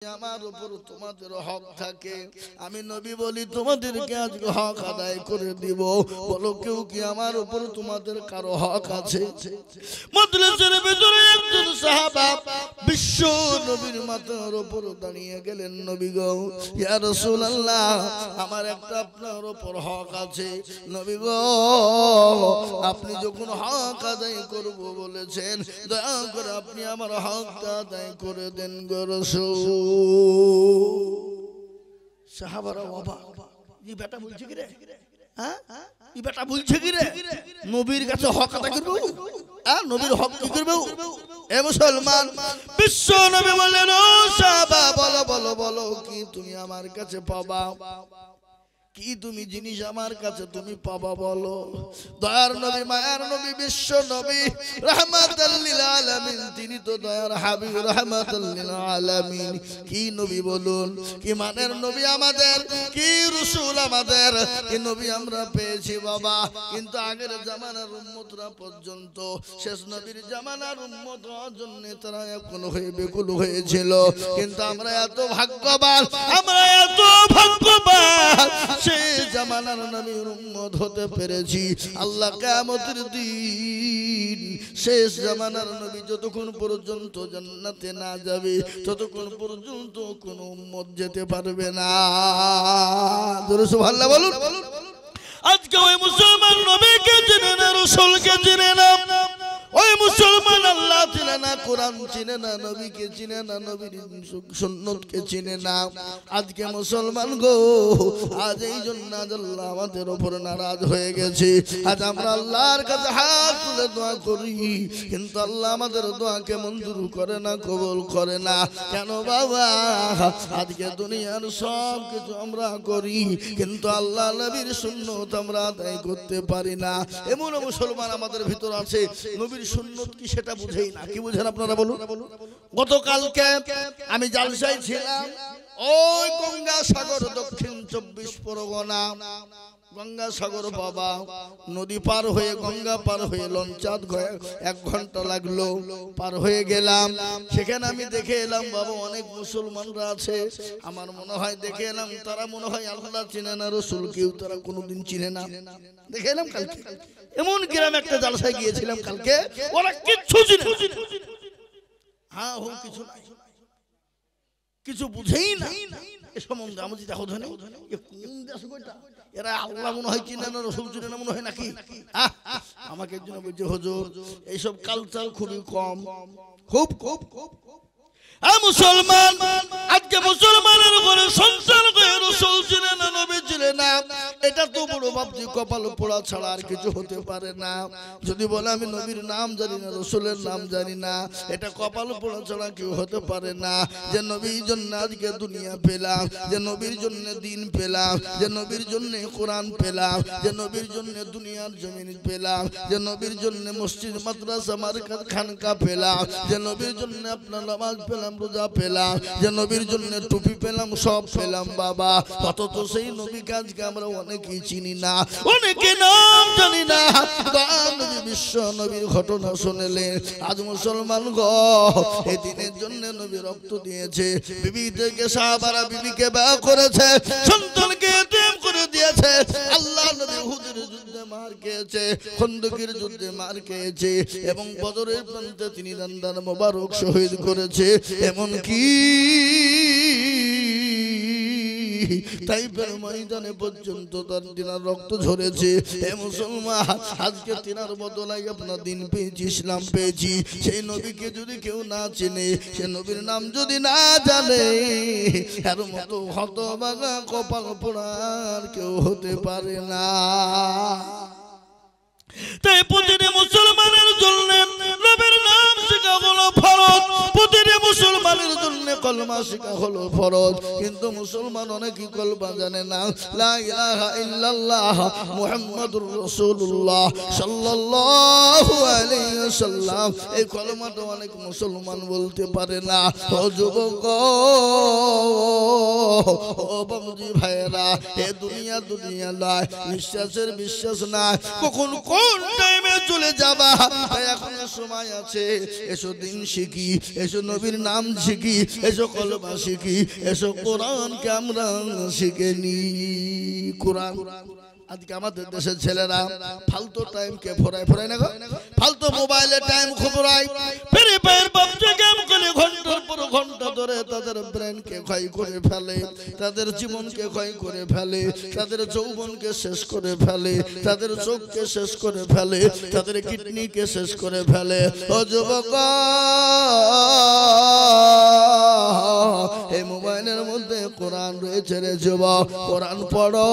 আমার উপর তোমাদের হক থাকে, আমি নবী বলি তোমাদেরকে আজকে হক আদায় করে দিব। বলো কেউ কি আমার উপর তোমাদের কারো হক আছে? মজলিসের ভিতরে একজন সাহাবা বিশ্ব নবীর মাথার উপর দাঁড়িয়ে গেলেন, নবী গো, ইয়া রাসূলুল্লাহ, আমার একটা আপনার উপর হক আছে। নবী গো, আপনি যখন হক আদায় করব বলেছেন, দয়া করে আপনি আমার হকটা আদায় করে দেন গো রাসূল। সাহাবারা অবাক, এই বেটা বলছে কি রে? হ্যাঁ, এই বেটা বলছে কি রে? নবীর কাছে হক আদায় করব? হ্যাঁ, নবীর হক কি করব? এ মুসলমান, বিশ্ব নবী বললেন, ও সাহাবা, বলো বলো বলো, কি তুমি আমার কাছে পাবা? কি তুমি জিনিস আমার কাছে তুমি পাবা বলো? দয়ার নবী, মায়ার নবী, বিশ্ব নবী, রাহমাতাল লিল আলামিন, তিনি তো দয়ার হাবিব, রাহমাতাল লিল আলামিন। কি নবী বলুন, কি মানের নবী আমাদের, কি রাসূল আমাদের, কি নবী আমরা পেয়েছি বাবা। কিন্তু আগের জামানার উম্মতরা পর্যন্ত শেষ নবীর জামানার উম্মত হওয়ার জন্য তারা এখন হয়ে বেকুল হয়েছিল। কিন্তু আমরা এত ভাগ্যবান, আমরা এত ভাগ্যবান, সেই জামানার নবীর উম্মত হতে পেরেছি। আল্লাহ কিয়ামতের দিন শেষ জামানার নবী যতক্ষণ পর্যন্ত জান্নাতে না যাবে ততক্ষণ পর্যন্ত কোন উম্মত যেতে পারবে না। জোরে সুবহানাল্লাহ বলুন। আজকে ওই মুসলমান নবীকে চিনে না, রাসূলকে চিনে না, ওই মুসলমান আল্লাহ চিনে না, কোরআন চিনে না, নবীকে চিনে না, নবীর সুন্নতকে চিনে না। আজকে মুসলমান গো, আজ এই জন্য আল্লাহ আমাদের উপর নারাজ হয়ে গেছে। আজ আমরা আল্লাহর কাছে হাত তুলে দোয়া করি, কিন্তু আল্লাহ আমাদের দোয়াকে মঞ্জুর করে না, কবুল করে না। কেন বাবা? আজকে দুনিয়ার সব কিছু আমরা করি, কিন্তু আল্লাহ নবীর সুন্নত আমরা আদায় করতে পারি না। এমন মুসলমান আমাদের ভিতর আছে, নবীর সুন্নত কি সেটা বুঝেই না। কি বুঝেন আপনারা বলুন? গতকালকে আমি জালসায় ছিলাম, ওই গঙ্গাসাগর, দক্ষিণ 24 পরগনা, গঙ্গাসাগর বাবা, নদী পার হয়ে, গঙ্গা পার হয়ে লঞ্চাত 1 ঘন্টা লাগলো, পার হয়ে গেলাম। সেখানে আমি দেখে এলাম বাবা, অনেক মুসলমানরা আছে। আমার মনে হয় দেখে এলাম তারা মনে হয় আল্লাহ চিনে না, রাসূল কেউ তারা কোনোদিন চিনে না। দেখে এলাম কালকে এমন গ্রামে একটা জালসায় গিয়েছিলাম কালকে, ওরা কিচ্ছু চিনে না। হ্যাঁ, ও কিছু নাই, কিছু বুঝেই না এ সম্বন্ধে। আমি দেখো ধনে কোন দেশ কইটা, এরা আল্লাহ মনে হয় চিনে না, রাসূল চিনে না মনে হয় নাকি? আমাকে একজন বলছে, হুজুর এইসব কালচার খুবই কম, খুব খুব খুব। মুসলমান, আজকে মুসলমানের উপরে সন্তান হয়ে রাসূল চিনে না, নবী চিনে না, এটা তো বড় ভাবছি কপাল পোড়া ছাড়া আর কিছু হতে পারে না। যদি বলে আমি নবীর নাম জানি না, রাসূলের নাম জানি না, এটা কপাল পোড়া ছাড়া কেউ হতে পারে না। যে নবীর জন্য আজকে দুনিয়া পেলাম, যে নবীর জন্য দিন পেলাম, যে নবীর জন্য কোরআন পেলাম, যে নবীর জন্য দুনিয়ার জমিন পেলাম, যে নবীর জন্য মসজিদ, মাদ্রাসা, মার্কাত, খানকা পেলাম, যে নবীর জন্য আপনার নামাজ পেলাম, রোজা পেলাম, যে নবীর জন্য টুপি পেলাম, সব পেলাম বাবা। অথচ সেই নবীকে আজকে আমরা অনেকেই চিনি না, অনেকে নাম জানি না। নবী, বিশ্ব নবীর ঘটনা শুনলেন। আজ মুসলমান গো, এই দিনের জন্য নবী রক্ত দিয়েছে, বিবি থেকে সাহাবারা বিবিকে বিয়ে করেছে, সন্তানকে এতিম করে দিয়েছে। আল্লাহ নবী উহুদের যুদ্ধে মার খেয়েছে, খন্দকের যুদ্ধে মার খেয়েছে, এবং বদরের প্রান্তে তিনি দান্দার মোবারক শহীদ করেছে। এমন কি তাইফের ময়দানে পর্যন্ত তার দিনার রক্ত ঝরেছে। এ মুসলমান, আজকে তিনার বদলায় আপনার দিন পেয়েছি, ইসলাম পেয়েছি। সেই নবীকে যদি কেউ না চেনে, সে নবীর নাম যদি না জানে, এর মতো হতভাগা কপাল পোড়ার কেউ হতে পারে না। তাই প্রতিটি মুসলমানের জন্য নবীর নাম শেখা হলো ফরজ, প্রতিটি মুসলমানের জন্য কলমা শেখা হলো ফরজ। কিন্তু মুসলমান অনেকেই কলমা জানে না, লা ইলাহা ইল্লাল্লাহ মুহাম্মাদুর রাসূলুল্লাহ সাল্লাল্লাহু আলাইহি ওয়াসাল্লাম, এই কলমাটা অনেক মুসলমান বলতে পারে না। ও যুবক, ও বাবুজি ভাইরা, এ দুনিয়া দুনিয়া নয়, নিঃশ্বাসের বিশ্বাস নাই, কখন কোন টাইমে চলে যাবা। এখন সময় আছে, এসো দিন শিখি, এসো নবীর নাম শিখি, এসো কলমা শিখি, এসো কোরআনকে আমরা শিখে নি। কোরআন আজকে আমাদের দেশের ছেলেরা ফালতু টাইম কে ফোরায় না গো, ফালতু মোবাইলে টাইম খবরায়, ফ্রি ফায়ার পাবজি গেম খেলে ঘন্টার পর ঘন্টা ধরে তাদের ব্রেনকে ক্ষয় করে ফেলে, তাদের জীবনকে ক্ষয় করে ফেলে, তাদের যৌবনকে শেষ করে ফেলে, তাদের চোখকে শেষ করে ফেলে, তাদের কিডনিকে শেষ করে ফেলে। ও যুবক, এই মোবাইলের মধ্যে কোরআন রয়েছে রে যুবক, কোরআন পড়ো,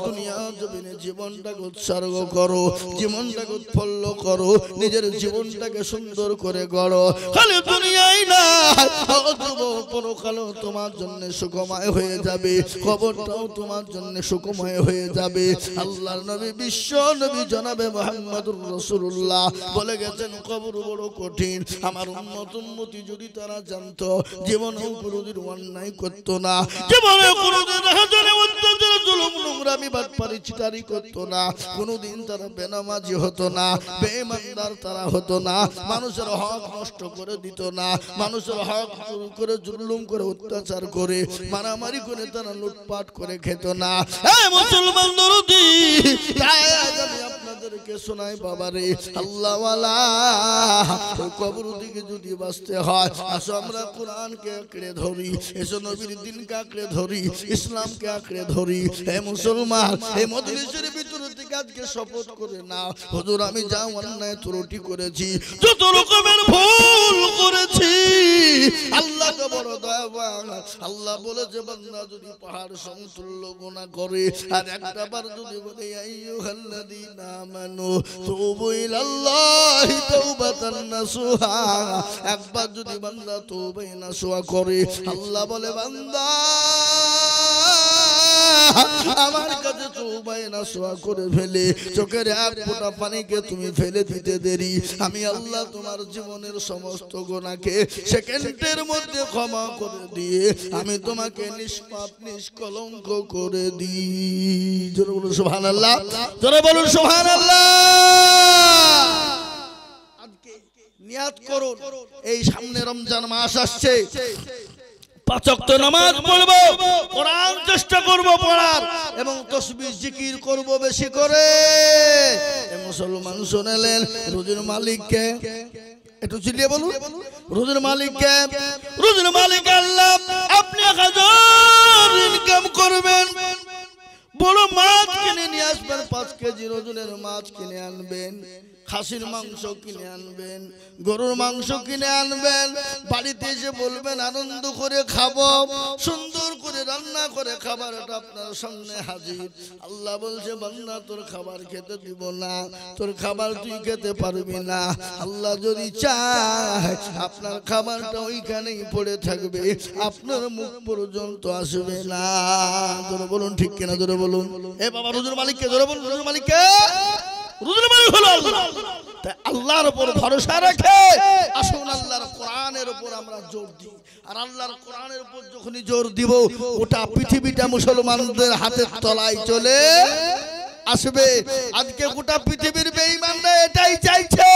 দুনিয়া জমিনে জীবনটাকে উৎসর্গ করো, জীবনটাকে উৎফুল্ল করো, নিজের জীবনটাকে সুন্দর করে গড়ো। খালি দুনিয়াই না, পরকালও তোমার জন্য সুখময় হয়ে যাবে, কবরটাও তোমার জন্য সুখময় হয়ে যাবে। আল্লাহর নবী, বিশ্ব নবী জনাবে মুহাম্মদুর রাসূলুল্লাহ বলে গেছেন, কবর বড় কঠিন। আমার উম্মতি যদি তারা জানতো, জীবনেও কোনোদিন অন্যায় করতো না, জীবনে কোনোদিন হাজারে অত্যাচার জুলুম নোংরামি বাটপারি চিটারি করতো না, কোনোদিন তারা বেনামাজি হতো না, বেঈমানদার তারা হতো না, মানুষের হক নষ্ট করে দিত না, মানুষের হক চুরি করে জুলুম করে অত্যাচার করে মারামারি করে তারা লুটপাট করে খেত না। এই মুসলমান দরদি, তাই আজ আমি আপনাদেরকে শোনাই বাবারে, আল্লাহওয়ালা কবর দিকে যদি বাঁচতে হয়, আসো আমরা কোরআনকে আঁকড়ে ধরি, এসো নবীর দিনকে আঁকড়ে ধরি, ইসলামকে আঁকড়ে ধরি। হে মুসলমান, এই মজলিসের ভিতর থেকে আজকে শপথ করে না, হুজুর আমি যা অন্যায় ত্রুটি করেছি, যত রকমের ভুল করেছি, আল্লাহকে বড় দয়াবান, আল্লাহ বলেছে বান্দা যদি পাহাড় সমতুল্য গুনাহ করে আর একটা বার যদি বলে আইয়ুহাল্লাযীনা আমানু তুবু ইলাল্লাহি তাওবাতান নাসুহা, একবার যদি বান্দা তওবা নাসুহা করে, আল্লাহ বলে বান্দা আমার কাছে তওবা নাসুহা করে ফেলে চোখের এক ফোঁটা পানিকে তুমি ফেলে দিতে দেরি, আমি আল্লাহ তোমার জীবনের সমস্ত গুনাহকে সেকেন্ডের মধ্যে ক্ষমা করে দিয়ে আমি তোমাকে নিষ্পাপ নিষ্কলঙ্ক করে দিই। জোরে বলুন সুবহানাল্লাহ, জোরে বলুন সুবহানাল্লাহ। আজকে নিয়াত করুন, এই সামনে রমজান মাস আসছে, 5 ওয়াক্ত নামাজ পড়বো, কোরআন চেষ্টা করব পড়ার, এবং তাসবিহ জিকির করব বেশি করে। এই মুসলমান শুনলেন, রোজের মালিককে একটু চিল্লিয়ে বলুন, রোজের মালিককে, রোজের মালিক আল্লাহ। আপনি 1000 ইনকাম করবেন, বড় মাছ কিনে নিয়ে আসবেন, 5 কেজি ওজনের মাছ কিনে আনবেন, খাসির মাংস কিনে আনবেন, গরুর মাংস কিনে আনবেন, বাড়িতে এসে বলবেন আনন্দ করে খাবো, সুন্দর করে রান্না করে খাবারটা আপনার সামনে হাজির। আল্লাহ বলছে বান্দা তোর খাবার খেতে দিব না, তোর খাবার তুই খেতে পারবি না। আল্লাহ যদি চায় আপনার খাবারটা ওইখানেই পড়ে থাকবে, আপনার মুখ পর্যন্ত আসবে না। জোরে বলুন ঠিক কিনা, জোরে বলুন। এ বাবা রোজের মালিককে জোরে বলুন, রোজের মালিককে, রোজের মালিক হলো আল্লাহ। তাই আল্লাহর উপর ভরসা রেখে আসুন আল্লাহর কোরআনের উপর আমরা জোর দিই। আর আল্লাহর কোরআনের উপর যখনই জোর দিব, ওটা পৃথিবীটা মুসলমানদের হাতের তলায় চলে আসবে। আজকে গোটা পৃথিবীর বেঈমানরা এটাই চাইছে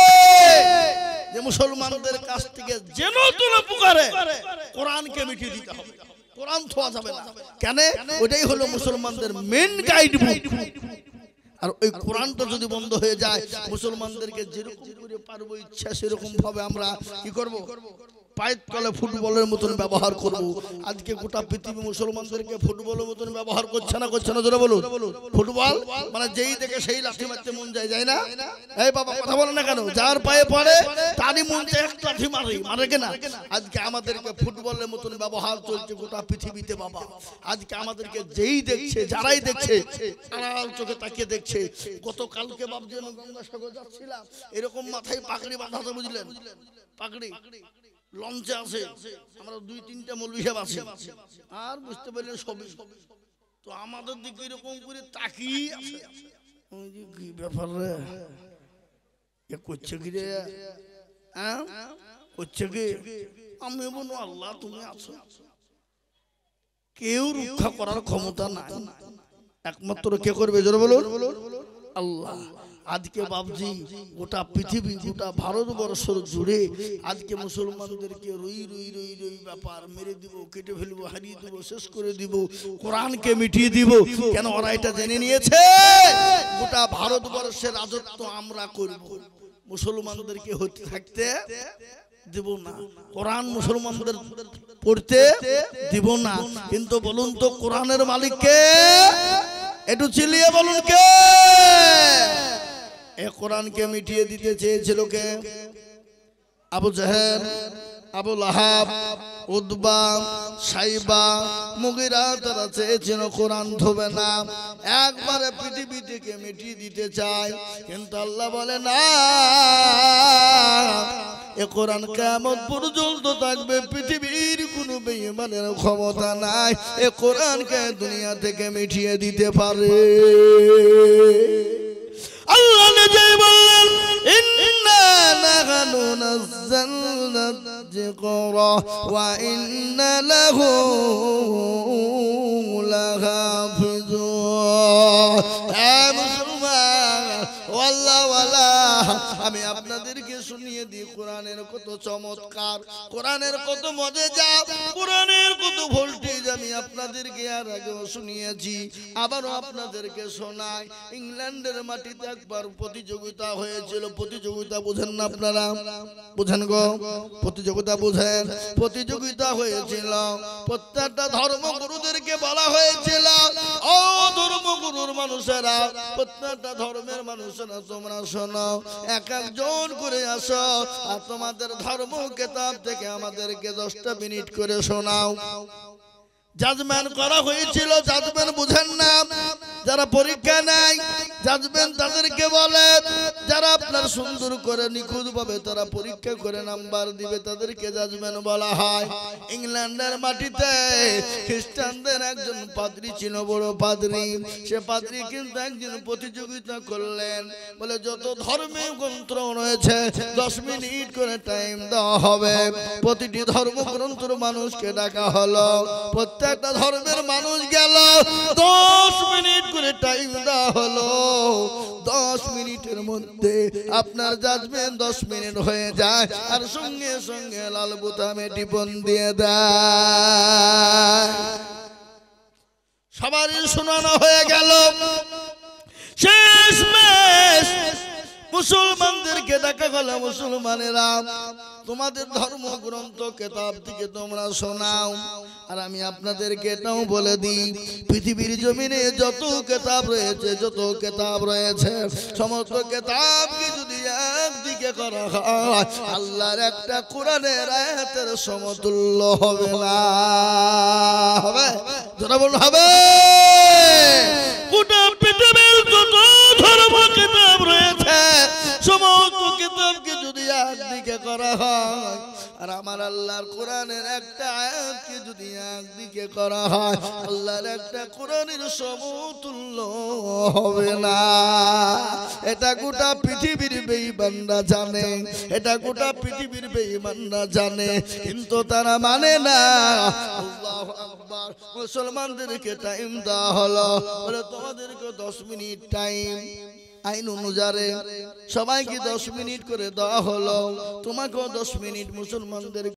যে মুসলমানদের কাছ থেকে যেন কোনো প্রকারে কোরআনকে মিটিয়ে দিতে হবে, কোরআন ছোঁয়া যাবে না। কেন? ওটাই হলো মুসলমানদের মেন গাইড বুক। আর ওই কোরআনটা যদি বন্ধ হয়ে যায়, মুসলমানদেরকে যেরকম করে পারবো ইচ্ছা সেরকম ভাবে আমরা কি করব, পায়ের তলে ফুটবলের মতন ব্যবহার করব। আজকে গোটা পৃথিবী মুসলমানদেরকে ফুটবলের মতন ব্যবহার করছে না, করছে না জোরে বলুন। ফুটবল মানে যেই দেখে সেই লাঠি মারতে মন যায়, যায় না? এই বাবা কথা বলে না কেন? যার পায়ে পড়ে তারই মন চায় এক লাঠি মারে, মারে কেনা? আজকে আমাদেরকে ফুটবলের মতন ব্যবহার চলছে গোটা পৃথিবীতে বাবা। আজকে আমাদেরকে যেই দেখছে, যারাই দেখছে, আড়াল চোখে তাকিয়ে দেখছে। গতকালকে বাবজি আমি গঙ্গাসাগর যাচ্ছিলাম, এরকম মাথায় পাগড়ি বাঁধাতে, বুঝলেন? পাগড়ি লঞ্চে আছে, আমরা 2-3টা মৌলভী সাহেব আছে, আর বুঝতে পারলেন সবই। তো আমাদের দিকে এরকম করে তাকিয়ে আছে, কি ব্যাপার রে, এ করছে কি রে, হ্যাঁ করছে কি? আমি বলবো আল্লাহ তুমি আছো, কেউ রক্ষা করার ক্ষমতা নাই, একমাত্র কে করবে জোরে বলুন আল্লাহ। আজকে বাবজি গোটা পৃথিবী গোটা ভারতবর্ষ জুড়ে আজকে মুসলমানদেরকে রই রই রই রই ব্যাপার, মেরে দিব, কেটে ফেলবো, হারিয়ে দিব, শেষ করে দিব, কোরআনকে মিটিয়ে দিব। কেন? ওরা এটা জেনে নিয়েছে গোটা ভারতবর্ষের রাজত্ব আমরা করব, মুসলমানদেরকে হতে থাকতে দিব না, কোরআন মুসলমানদের পড়তে দিব না। কিন্তু বলুন তো কোরআনের মালিক কে? একটু চিল্লিয়ে বলুন কে? এ কোরআনকে মিটিয়ে দিতে চেয়েছিল কে? আবু জাহেল, আবু লাহাব, উতবা, সাইবা, মুগিরা, তারা চেয়েছিল কোরআন ধোবে না, একবারে পৃথিবী থেকে মিটিয়ে দিতে চায়। কিন্তু আল্লাহ বলে না, এ কোরআন কিয়ামত পর্যন্ত থাকবে, পৃথিবীর কোনো বেঈমানের ক্ষমতা নাই এ কোরআনকে দুনিয়া থেকে মিটিয়ে দিতে পারে। আল্লাহ নিজেই বললেন, ইন্না নাহনু নাযালনা যিকরা ওয়া ইন্না লাহু লাহাফিজুন। হে মুসলমান, আল্লাহ ওয়ালা, আমি আপনাদেরকে শুনিয়ে দিই কোরআনের কত চমৎকার, কোরআনের কত মজেজা, কোরআনের কত ভোল্টেজ। আমি আপনাদেরকে আর আগেও শুনিয়েছি, আবারও আপনাদেরকে শোনাই। ইংল্যান্ডের মাটিতে একবার প্রতিযোগিতা হয়েছিল। প্রতিযোগিতা বুঝেন না আপনারা? বুঝেন গো? প্রতিযোগিতা বুঝেন? প্রতিযোগিতা হয়েছিল, প্রত্যেকটা ধর্মগুরুদেরকে বলা হয়েছিল, ও ধর্মগুরুর মানুষেরা, প্রত্যেকটা ধর্মের মানুষেরা তোমরা শোনো, এক একজন করে আসো আর তোমাদের ধর্ম কিতাব থেকে আমাদেরকে 10টা মিনিট করে শোনাও। জাজমেন্ট করা হয়েছিল। জাজমেন্ট বুঝেন না? যারা পরীক্ষা নেয় জাজমেন্ট তাদেরকে বলে, যারা আপনার সুন্দর করে নিখুঁত ভাবে তারা পরীক্ষা করে নাম্বার দিবে তাদেরকে জাজমেন্ট বলা হয়। ইংল্যান্ডের মাটিতে খ্রিস্টানদের একজন পাদ্রী ছিল, বড় পাদ্রী। সে পাদ্রী কিন্তু একদিন প্রতিযোগিতা করলেন, বলে যত ধর্মে গ্রন্থ রয়েছে 10 মিনিট করে টাইম দেওয়া হবে। প্রতিটি ধর্মগ্রন্থের মানুষকে ডাকা হলো, প্রত্যেকটা ধর্মের মানুষ গেল, 10 মিনিট করে টাইম দেওয়া হলো। 10 মিনিটের মধ্যে আপনার জাজমেন্ট 10 মিনিট হয়ে যায়, আর সঙ্গে সঙ্গে লাল বোতামে টিপন দিয়ে দেয়। সবারই শোনানো হয়ে গেল। শেষমেশ মুসলমানদেরকে ডাকা গেল, মুসলমানেরা তোমাদের ধর্মগ্রন্থ কিতাব থেকে তোমরা শোনাও। আর আমি আপনাদেরকে এটাও বলে দিই, পৃথিবীর জমিনে যত কিতাব রয়েছে, যত কিতাব রয়েছে, সমস্ত কিতাবকে যদি একদিকে করা হয়, আল্লাহর একটা কোরআনের আয়াতের সমতুল্য হবে না। হবে? যারা বলুন হবে। গোটা পৃথিবীর যত ধর্ম কিতাব রয়েছে, সমস্ত কিতাবকে যদি একদিকে করা হয়, আর আমার আল্লাহর কোরআনের একটা আয়াতকে যদি একদিকে করা হয়, আল্লাহর একটা কোরআনের সমতুল্য হবে না। এটা গোটা পৃথিবীর বেঈমানরা জানে, এটা গোটা পৃথিবীর বেঈমানরা জানে, কিন্তু তারা মানে না। আল্লাহু আকবার। মুসলমানদেরকে টাইম দেওয়া হলো, বলে তোমাদেরকে 10 মিনিট টাইম। আইন অনুযায়ী সবাইকে 10 মিনিট করে দেওয়া হলো, তোমাকেও 10 মিনিট মুসলমানদের